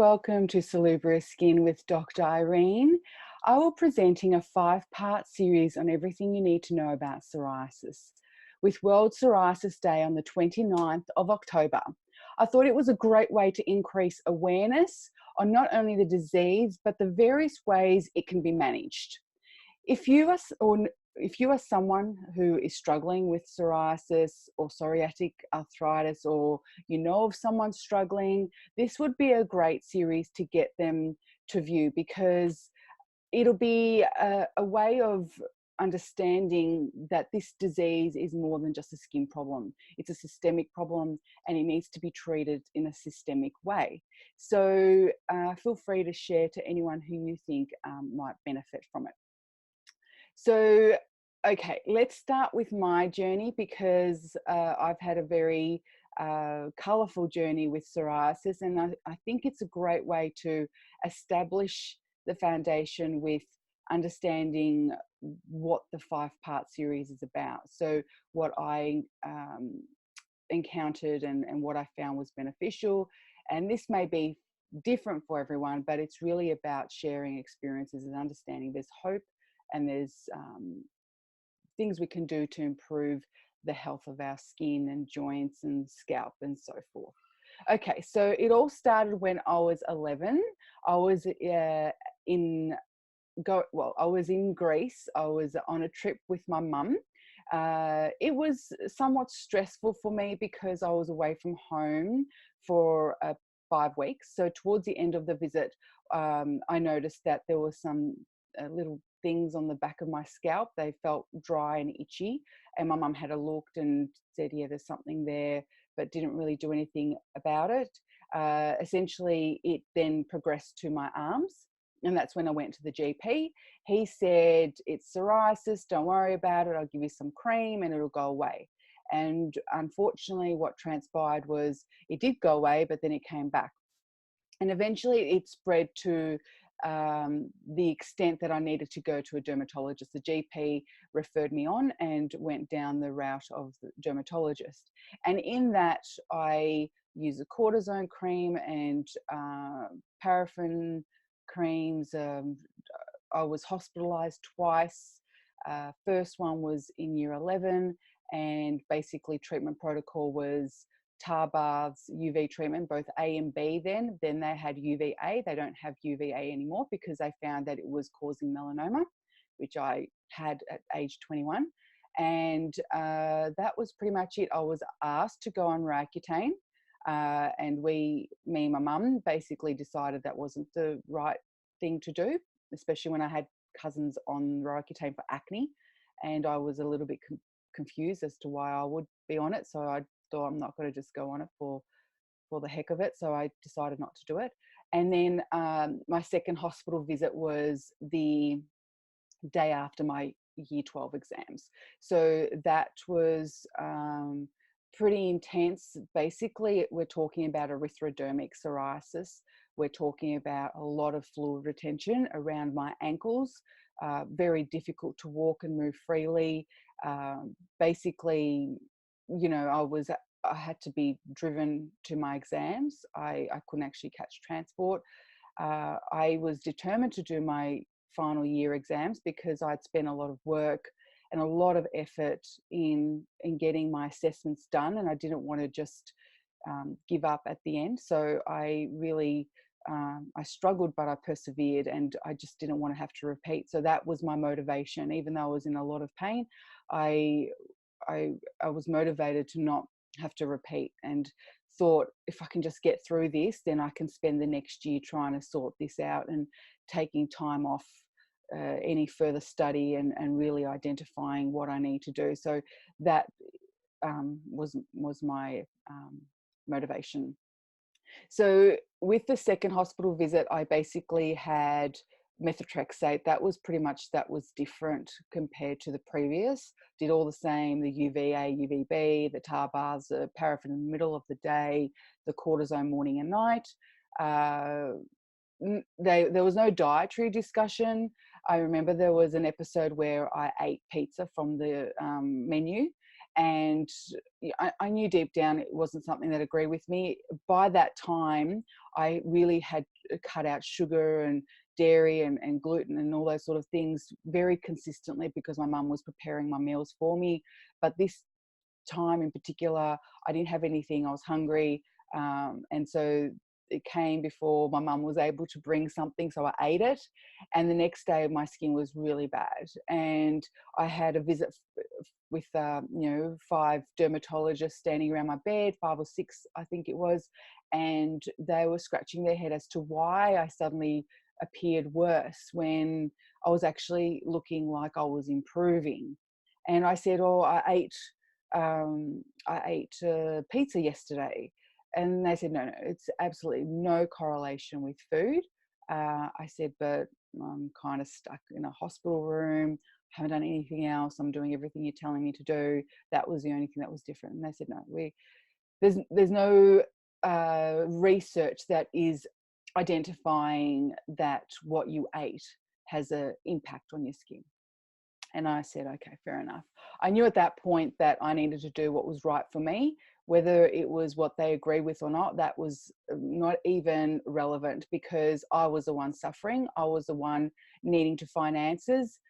welcome to Salubrious Skin with Dr. Irene. I will be presenting a 5-part series on everything you need to know about psoriasis, with World Psoriasis Day on the 29th of October. I thought it was a great way to increase awareness on not only the disease, but the various ways it can be managed. If you are someone who is struggling with psoriasis or psoriatic arthritis, or you know of someone struggling, this would be a great series to get them to view, because it'll be a way of understanding that this disease is more than just a skin problem. It's a systemic problem and it needs to be treated in a systemic way. So feel free to share to anyone who you think might benefit from it. So, okay, let's start with my journey, because I've had a very colourful journey with psoriasis, and I think it's a great way to establish the foundation with understanding what the 5-part series is about. So what I encountered and what I found was beneficial, and this may be different for everyone, but it's really about sharing experiences and understanding there's hope and there's things we can do to improve the health of our skin and joints and scalp and so forth. Okay, so it all started when I was 11. I was in Greece. I was on a trip with my mum. It was somewhat stressful for me because I was away from home for 5 weeks. So towards the end of the visit, I noticed that there was some little things on the back of my scalp. They felt dry and itchy, and my mum had a look and said, yeah, there's something there, but didn't really do anything about it. Essentially, it then progressed to my arms, and that's when I went to the GP. He said, it's psoriasis, don't worry about it, I'll give you some cream and it'll go away. And unfortunately, what transpired was it did go away, but then it came back. And eventually it spread to the extent that I needed to go to a dermatologist. The GP referred me on and went down the route of the dermatologist. And in that, I use a cortisone cream and paraffin creams. I was hospitalized twice. First one was in year 11, and basically treatment protocol was tar baths, UV treatment, both A and B then. Then they had UVA. They don't have UVA anymore because they found that it was causing melanoma, which I had at age 21. And that was pretty much it. I was asked to go on Roaccutane, and me and my mum basically decided that wasn't the right thing to do, especially when I had cousins on Roaccutane for acne, and I was a little bit confused as to why I would be on it. So I thought, I'm not going to just go on it for the heck of it. So I decided not to do it. And then my second hospital visit was the day after my year 12 exams. So that was pretty intense. Basically, we're talking about erythrodermic psoriasis. We're talking about a lot of fluid retention around my ankles, very difficult to walk and move freely. Basically, you know, I had to be driven to my exams. I couldn't actually catch transport. I was determined to do my final year exams because I'd spent a lot of work and a lot of effort in getting my assessments done, and I didn't want to just give up at the end. So I really I struggled, but I persevered, and I just didn't want to have to repeat. So that was my motivation. Even though I was in a lot of pain, I was motivated to not have to repeat, and thought, if I can just get through this, then I can spend the next year trying to sort this out and taking time off any further study and really identifying what I need to do. So that was my motivation. So with the second hospital visit, I basically had methotrexate. That was different compared to the previous. Did all the same, the UVA, UVB, the tar baths, the paraffin in the middle of the day, the cortisone morning and night. There was no dietary discussion. I remember there was an episode where I ate pizza from the menu, And I knew deep down it wasn't something that agreed with me. By that time, I really had cut out sugar and dairy and gluten and all those sort of things very consistently because my mum was preparing my meals for me. But this time in particular, I didn't have anything. I was hungry. And so it came before my mum was able to bring something, so I ate it. And the next day my skin was really bad, and I had a visit with 5 dermatologists standing around my bed, 5 or 6 I think it was, and they were scratching their head as to why I suddenly appeared worse when I was actually looking like I was improving. And I said, oh, I ate pizza yesterday. And they said, no, it's absolutely no correlation with food. I said, but I'm kind of stuck in a hospital room. Haven't done anything else. I'm doing everything you're telling me to do. That was the only thing that was different. And they said, no, there's no research that is identifying that what you ate has an impact on your skin. And I said, okay, fair enough. I knew at that point that I needed to do what was right for me. Whether it was what they agree with or not, that was not even relevant, because I was the one suffering. I was the one needing to find answers,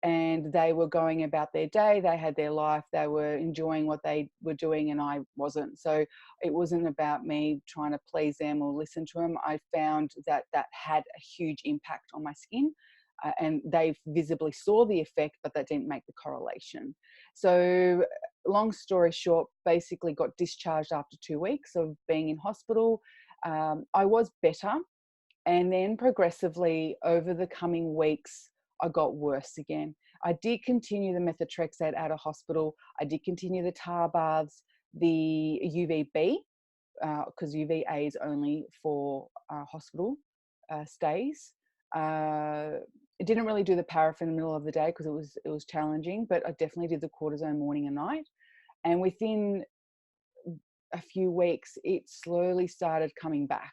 and they were going about their day. They had their life. They were enjoying what they were doing, and I wasn't. So it wasn't about me trying to please them or listen to them. I found that that had a huge impact on my skin. And they visibly saw the effect, but that didn't make the correlation. So long story short, basically got discharged after 2 weeks of being in hospital. I was better. And then progressively over the coming weeks, I got worse again. I did continue the methotrexate out of hospital. I did continue the tar baths, the UVB, because UVA is only for hospital stays. It didn't really do the paraffin in the middle of the day because it was challenging, but I definitely did the cortisone morning and night. And within a few weeks, it slowly started coming back.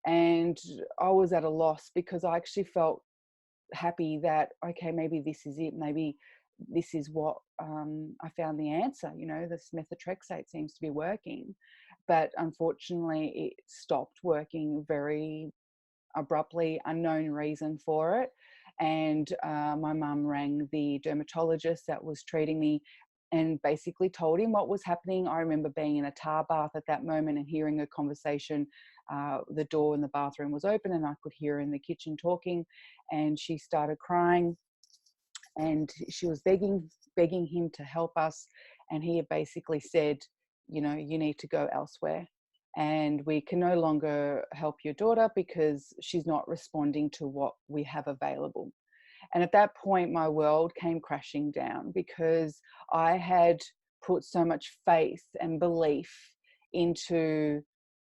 And I was at a loss because I actually felt happy that, okay, maybe this is it. Maybe this is what I found the answer. This methotrexate seems to be working. But unfortunately, it stopped working very abruptly, unknown reason for it. And my mum rang the dermatologist that was treating me and basically told him what was happening. I remember being in a tar bath at that moment and hearing a conversation. The door in the bathroom was open and I could hear her in the kitchen talking, and she started crying and she was begging him to help us. And he had basically said, you need to go elsewhere, and we can no longer help your daughter because she's not responding to what we have available. And at that point, my world came crashing down because I had put so much faith and belief into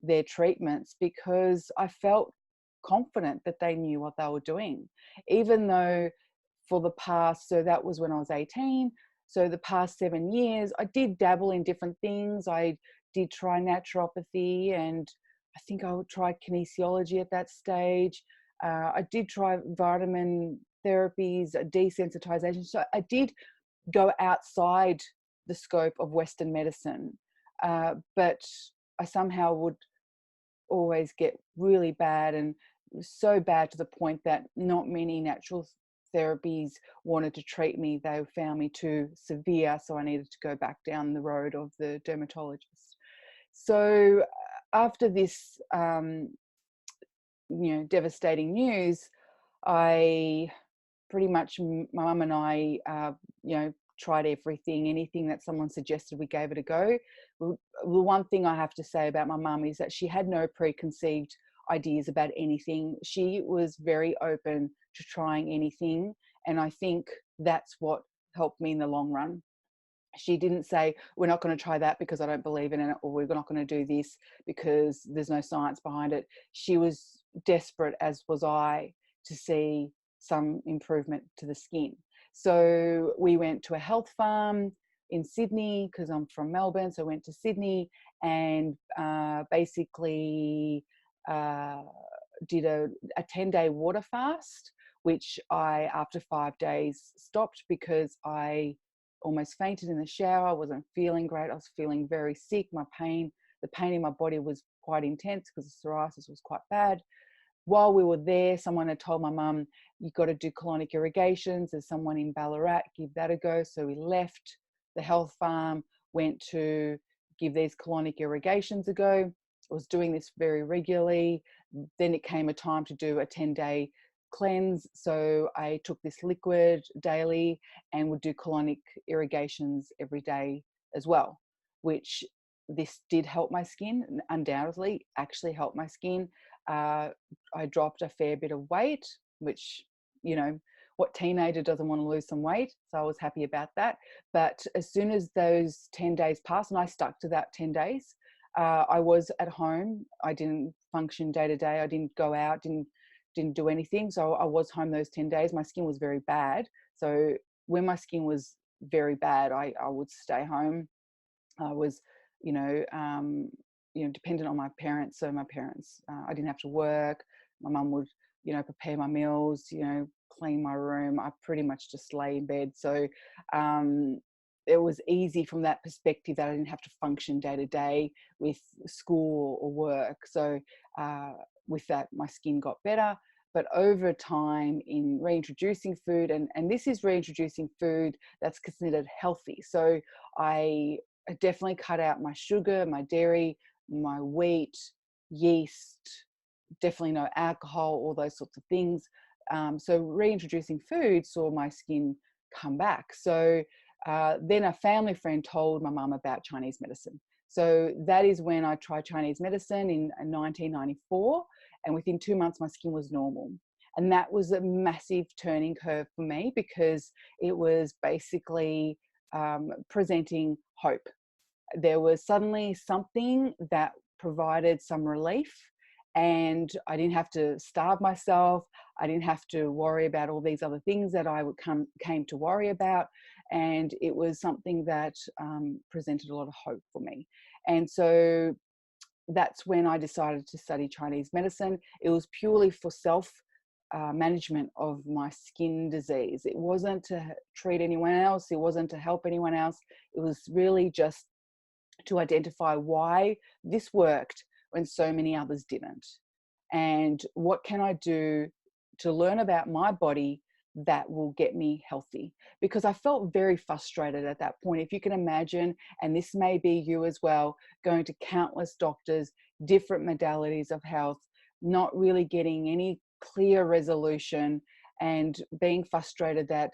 their treatments because I felt confident that they knew what they were doing. Even though for the past, so that was when I was 18, so the past 7 years, I did dabble in different things. I did try naturopathy, and I think I tried kinesiology at that stage. I did try vitamin therapies, desensitization. So I did go outside the scope of Western medicine, but I somehow would always get really bad, and so bad to the point that not many natural therapies wanted to treat me. They found me too severe, so I needed to go back down the road of the dermatologist. So after this devastating news, I pretty much, my mum and I tried anything that someone suggested, we gave it a go. The one thing I have to say about my mum is that she had no preconceived ideas about anything. She was very open to trying anything, and I think that's what helped me in the long run. She didn't say, we're not going to try that because I don't believe in it, or we're not going to do this because there's no science behind it. She was desperate, as was I, to see some improvement to the skin. So we went to a health farm in Sydney because I'm from Melbourne. So I went to Sydney and basically did a 10-day water fast, which I, after 5 days, stopped because I almost fainted in the shower. I wasn't feeling great. I was feeling very sick. The pain in my body was quite intense because the psoriasis was quite bad. While we were there, someone had told my mum, you've got to do colonic irrigations. There's someone in Ballarat, give that a go. So we left the health farm, went to give these colonic irrigations a go. I was doing this very regularly. Then it came a time to do a 10-day cleanse. So I took this liquid daily and would do colonic irrigations every day as well, which this did help my skin, undoubtedly, actually helped my skin. I dropped a fair bit of weight, which, you know, what teenager doesn't want to lose some weight? So I was happy about that. But as soon as those 10 days passed, and I stuck to that 10 days, I was at home. I didn't function day to day. I didn't go out, didn't do anything. So I was home those 10 days. My skin was very bad. So when my skin was very bad, I would stay home. I was, dependent on my parents. So my parents, I didn't have to work. My mum would, prepare my meals, clean my room. I pretty much just lay in bed. So it was easy from that perspective that I didn't have to function day to day with school or work. So with that, my skin got better. But over time, in reintroducing food, and this is reintroducing food that's considered healthy. So I definitely cut out my sugar, my dairy, my wheat, yeast, definitely no alcohol, all those sorts of things. So reintroducing food saw my skin come back. So then a family friend told my mum about Chinese medicine. So that is when I tried Chinese medicine in 1994. And within 2 months, my skin was normal. And that was a massive turning curve for me because it was basically presenting hope. There was suddenly something that provided some relief, and I didn't have to starve myself. I didn't have to worry about all these other things that I came to worry about. And it was something that presented a lot of hope for me. And so that's when I decided to study Chinese medicine. It was purely for self management of my skin disease. It wasn't to treat anyone else. It wasn't to help anyone else. It was really just to identify why this worked when so many others didn't. And what can I do to learn about my body that will get me healthy? Because I felt very frustrated at that point. If you can imagine, and this may be you as well, going to countless doctors, different modalities of health, not really getting any clear resolution, and being frustrated that,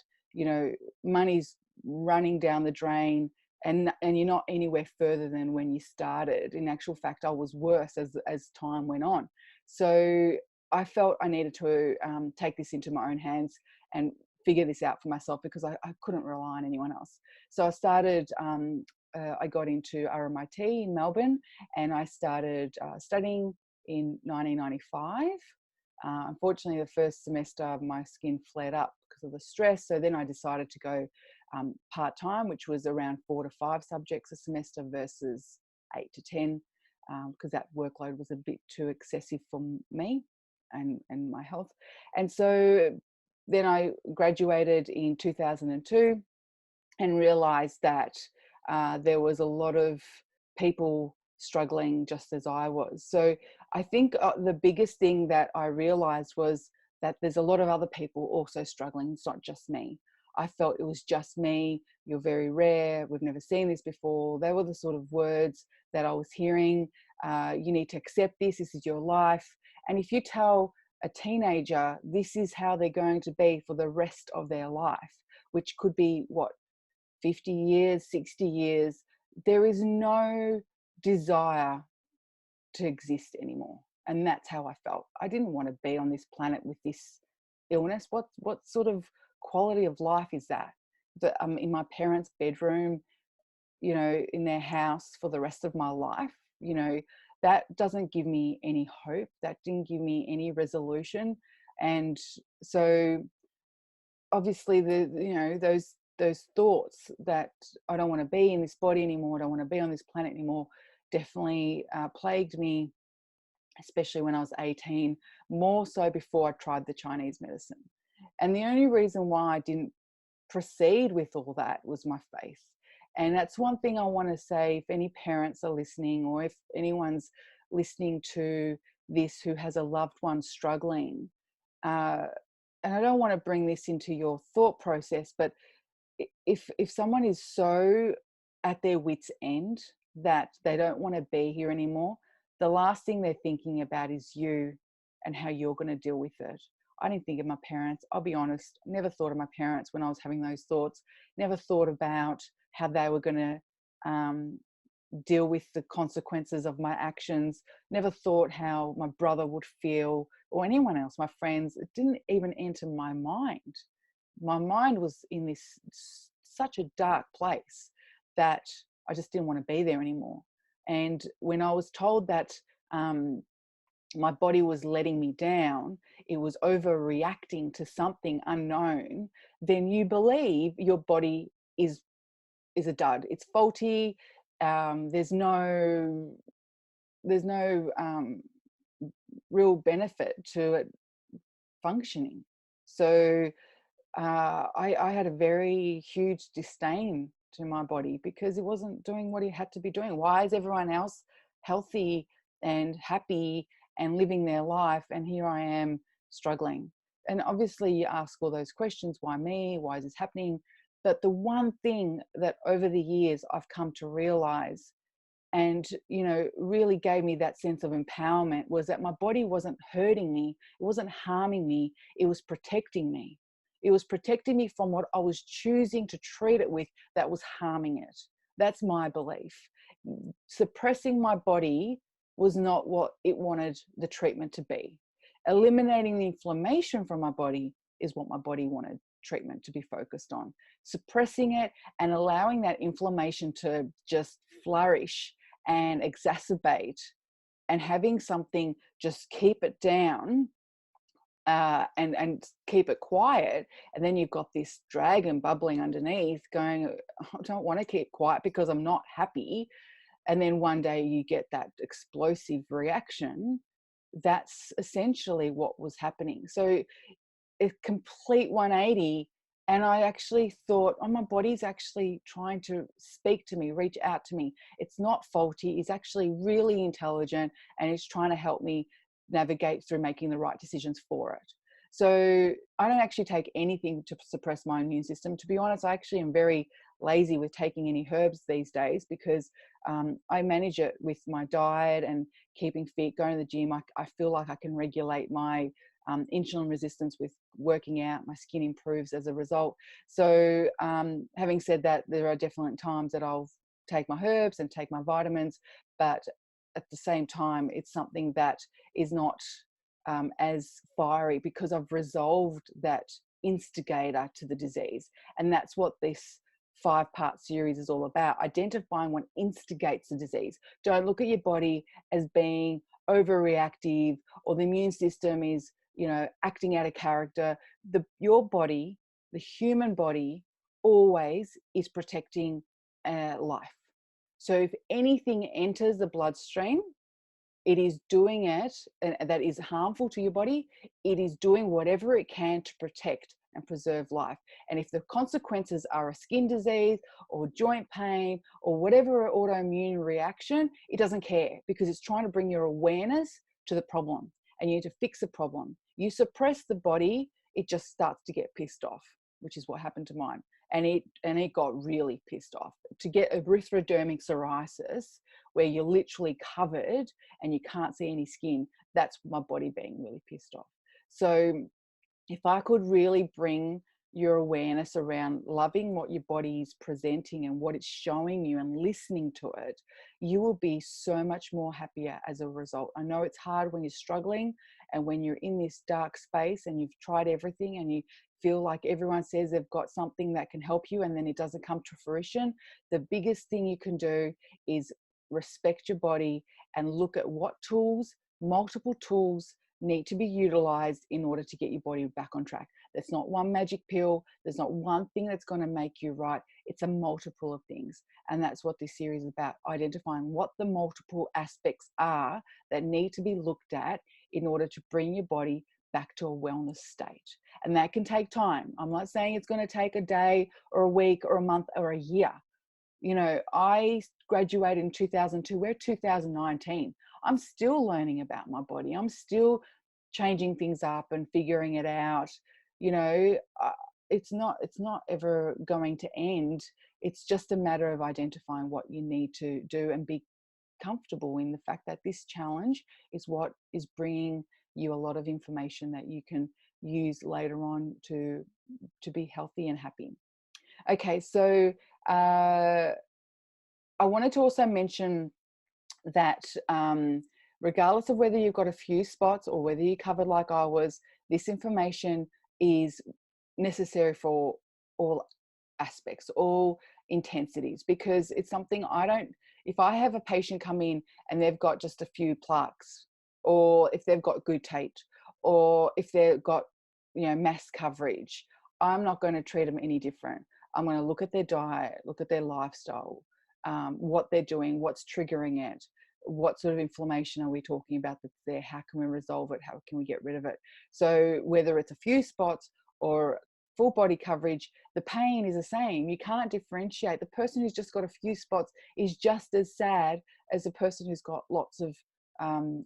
money's running down the drain, and you're not anywhere further than when you started. In actual fact, I was worse as time went on. So I felt I needed to take this into my own hands and figure this out for myself, because I couldn't rely on anyone else. So I started, I got into RMIT in Melbourne, and I started studying in 1995. Unfortunately, the first semester my skin flared up because of the stress. So then I decided to go part-time, which was around 4 to 5 subjects a semester versus 8 to 10, because that workload was a bit too excessive for me and my health. And so then I graduated in 2002 and realized that there was a lot of people struggling just as I was. So I think the biggest thing that I realized was that there's a lot of other people also struggling. It's not just me. I felt it was just me. You're very rare. We've never seen this before. They were the sort of words that I was hearing. You need to accept this. This is your life. And if you tell a teenager this is how they're going to be for the rest of their life, which could be 50 years, 60 years, there is no desire to exist anymore. And that's how I felt. I didn't want to be on this planet with this illness. What sort of quality of life is that? That I'm in my parents' bedroom, in their house for the rest of my life. That doesn't give me any hope. That didn't give me any resolution. And so obviously those thoughts that I don't want to be in this body anymore, I don't want to be on this planet anymore, definitely plagued me, especially when I was 18, more so before I tried the Chinese medicine. And the only reason why I didn't proceed with all that was my faith. And that's one thing I want to say, if any parents are listening, or if anyone's listening to this who has a loved one struggling, and I don't want to bring this into your thought process, but if someone is so at their wits' end that they don't want to be here anymore, the last thing they're thinking about is you and how you're going to deal with it. I didn't think of my parents. I'll be honest, never thought of my parents when I was having those thoughts. Never thought about how they were going to deal with the consequences of my actions. Never thought how my brother would feel, or anyone else, my friends. It didn't even enter my mind. My mind was in this such a dark place that I just didn't want to be there anymore. And when I was told that my body was letting me down, it was overreacting to something unknown, then you believe your body is a dud. It's faulty. There's no real benefit to it functioning. So I had a very huge disdain to my body because it wasn't doing what it had to be doing. Why is everyone else healthy and happy and living their life, and here I am struggling? And obviously you ask all those questions, why me? Why is this happening? But the one thing that over the years I've come to realize, and really gave me that sense of empowerment, was that my body wasn't hurting me, it wasn't harming me, it was protecting me. It was protecting me from what I was choosing to treat it with that was harming it. That's my belief. Suppressing my body was not what it wanted the treatment to be. Eliminating the inflammation from my body is what my body wanted treatment to be focused on. Suppressing it and allowing that inflammation to just flourish and exacerbate, and having something just keep it down and keep it quiet, and then you've got this dragon bubbling underneath going, I don't want to keep quiet because I'm not happy. And then one day you get that explosive reaction. That's essentially what was happening. So a complete 180. And I actually thought, oh, my body's actually trying to speak to me, reach out to me. It's not faulty. It's actually really intelligent, and it's trying to help me navigate through making the right decisions for it. So I don't actually take anything to suppress my immune system. To be honest, I actually am very lazy with taking any herbs these days, because I manage it with my diet and keeping fit, going to the gym. I feel like I can regulate my insulin resistance with working out. My skin improves as a result. So having said that, there are definitely times that I'll take my herbs and take my vitamins, but at the same time, it's something that is not as fiery, because I've resolved that instigator to the disease. And that's what this 5-part series is all about: identifying what instigates the disease. Don't look at your body as being overreactive, or the immune system is acting out of character. Your body, the human body, always is protecting life. So if anything enters the bloodstream, it is doing it, and that is harmful to your body, it is doing whatever it can to protect and preserve life. And if the consequences are a skin disease or joint pain or whatever autoimmune reaction, it doesn't care, because it's trying to bring your awareness to the problem, and you need to fix the problem. You suppress the body, it just starts to get pissed off, which is what happened to mine. And it got really pissed off. To get erythrodermic psoriasis, where you're literally covered and you can't see any skin, that's my body being really pissed off. So if I could really bring your awareness around loving what your body is presenting and what it's showing you, and listening to it, you will be so much more happier as a result. I know it's hard when you're struggling and when you're in this dark space and you've tried everything and you feel like everyone says they've got something that can help you, and then it doesn't come to fruition. The biggest thing you can do is respect your body and look at what tools, multiple tools, need to be utilized in order to get your body back on track. There's not one magic pill. There's not one thing that's going to make you right. It's a multiple of things. And that's what this series is about: identifying what the multiple aspects are that need to be looked at in order to bring your body back to a wellness state. And that can take time. I'm not saying it's going to take a day or a week or a month or a year. You know, I graduated in 2002. We're 2019. I'm still learning about my body. I'm still changing things up and figuring it out. You know, it's not ever going to end. It's just a matter of identifying what you need to do and be comfortable in the fact that this challenge is what is bringing you a lot of information that you can use later on to be healthy and happy. Okay, so I wanted to also mention that regardless of whether you've got a few spots or whether you're covered like I was, this information is necessary for all aspects, all intensities, because it's something if I have a patient come in and they've got just a few plaques, or if they've got glutate, or if they've got, you know, mass coverage, I'm not going to treat them any different. I'm going to look at their diet, look at their lifestyle, what they're doing, what's triggering it, what sort of inflammation are we talking about that's there, how can we resolve it, how can we get rid of it. So whether it's a few spots or full body coverage, the pain is the same. You can't differentiate. The person who's just got a few spots is just as sad as the person who's got lots of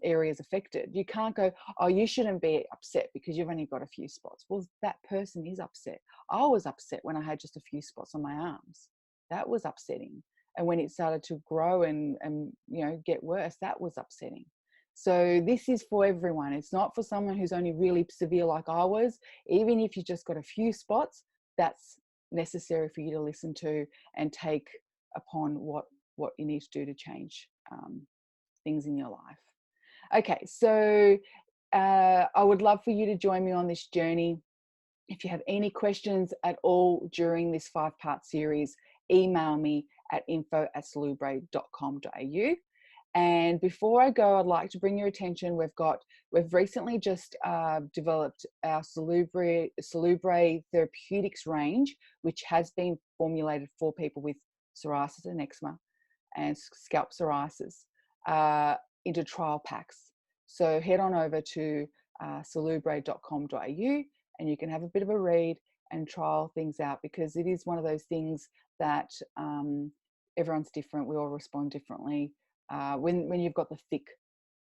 areas affected. You can't go, oh, you shouldn't be upset because you've only got a few spots. Well, that person is upset. I was upset when I had just a few spots on my arms. That was upsetting. And when it started to grow and you know, get worse, that was upsetting. So this is for everyone. It's not for someone who's only really severe like I was. Even if you just got a few spots, that's necessary for you to listen to and take upon what you need to do to change things in your life. Okay, so I would love for you to join me on this journey. If you have any questions at all during this 5-part series, email me at info@salubre.com.au. And before I go, I'd like to bring your attention. We've recently just developed our Salubre Therapeutics range, which has been formulated for people with psoriasis and eczema and scalp psoriasis into trial packs. So head on over to salubre.com.au and you can have a bit of a read and trial things out, because it is one of those things that everyone's different. We all respond differently. When you've got the thick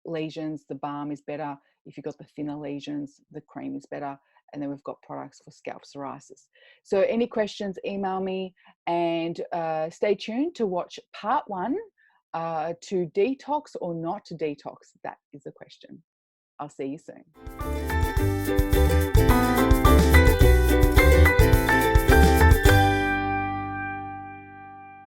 lesions, the balm is better. If you've got the thinner lesions, the cream is better. And then we've got products for scalp psoriasis. So any questions, email me, and stay tuned to watch part 1, to detox or not to detox. That is the question. I'll see you soon.